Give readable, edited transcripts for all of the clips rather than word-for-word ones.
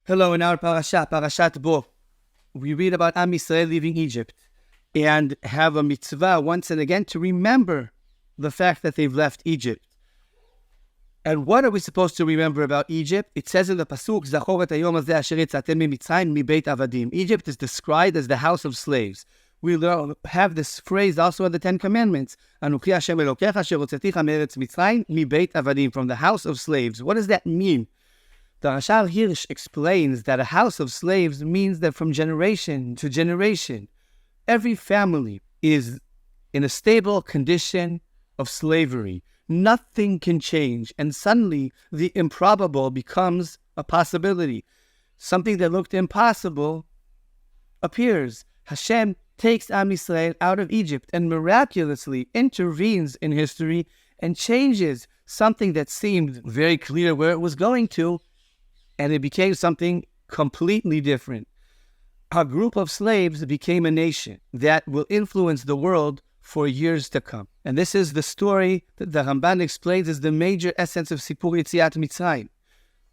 Hello, in our Parashat Bo, we read about Am Yisrael leaving Egypt and have a mitzvah once and again to remember the fact that they've left Egypt. And what are we supposed to remember about Egypt? It says in the Pasuk, Zachor et hayom hazeh asher yetzatem mimitzrayim mibeit avadim. Egypt is described as the house of slaves. We have this phrase also in the Ten Commandments, Anuchi Hashem Elokecha asher hotzeticha me'eretz Mitzrayim mibeit avadim, from the house of slaves. What does that mean? The Rashal Hirsch explains that a house of slaves means that from generation to generation, every family is in a stable condition of slavery. Nothing can change, and suddenly the improbable becomes a possibility. Something that looked impossible appears. Hashem takes Am Yisrael out of Egypt and miraculously intervenes in history and changes something that seemed very clear where it was going to, and it became something completely different. A group of slaves became a nation that will influence the world for years to come. And this is the story that the Ramban explains as the major essence of Sipur Yetziat Mitzrayim.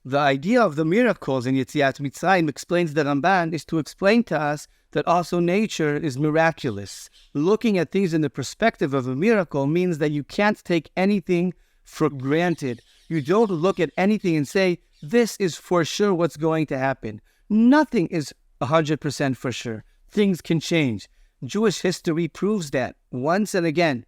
The idea of the miracles in Yetziat Mitzrayim, explains the Ramban, is to explain to us that also nature is miraculous. Looking at things in the perspective of a miracle means that you can't take anything for granted. You don't look at anything and say, this is for sure what's going to happen. Nothing is 100% for sure. Things can change. Jewish history proves that once and again.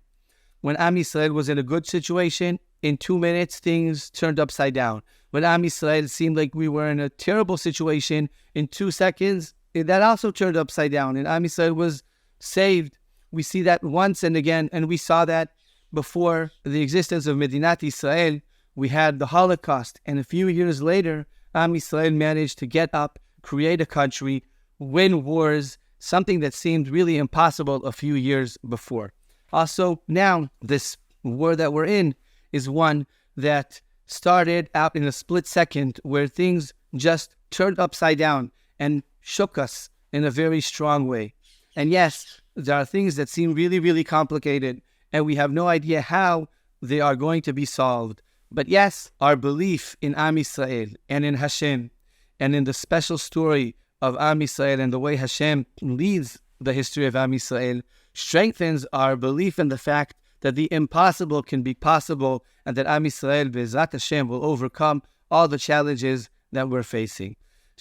When Am Yisrael was in a good situation, in 2 minutes things turned upside down. When Am Yisrael seemed like we were in a terrible situation, in 2 seconds, that also turned upside down. And Am Yisrael was saved. We see that once and again, and we saw that before the existence of Medinat Israel. We had the Holocaust, and a few years later, Am Yisrael managed to get up, create a country, win wars, something that seemed really impossible a few years before. Also, now, this war that we're in is one that started out in a split second where things just turned upside down and shook us in a very strong way. And yes, there are things that seem really, really complicated, and we have no idea how they are going to be solved. But yes, our belief in Am Yisrael and in Hashem and in the special story of Am Yisrael and the way Hashem leads the history of Am Yisrael strengthens our belief in the fact that the impossible can be possible and that Am Yisrael, Be'ezrat Hashem, will overcome all the challenges that we're facing.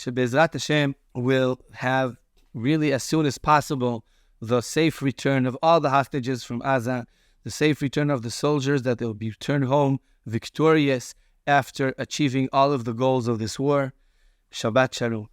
Be'ezrat Hashem will have really as soon as possible the safe return of all the hostages from Gaza, the safe return of the soldiers, that they'll be returned home victorious after achieving all of the goals of this war. Shabbat Shalom.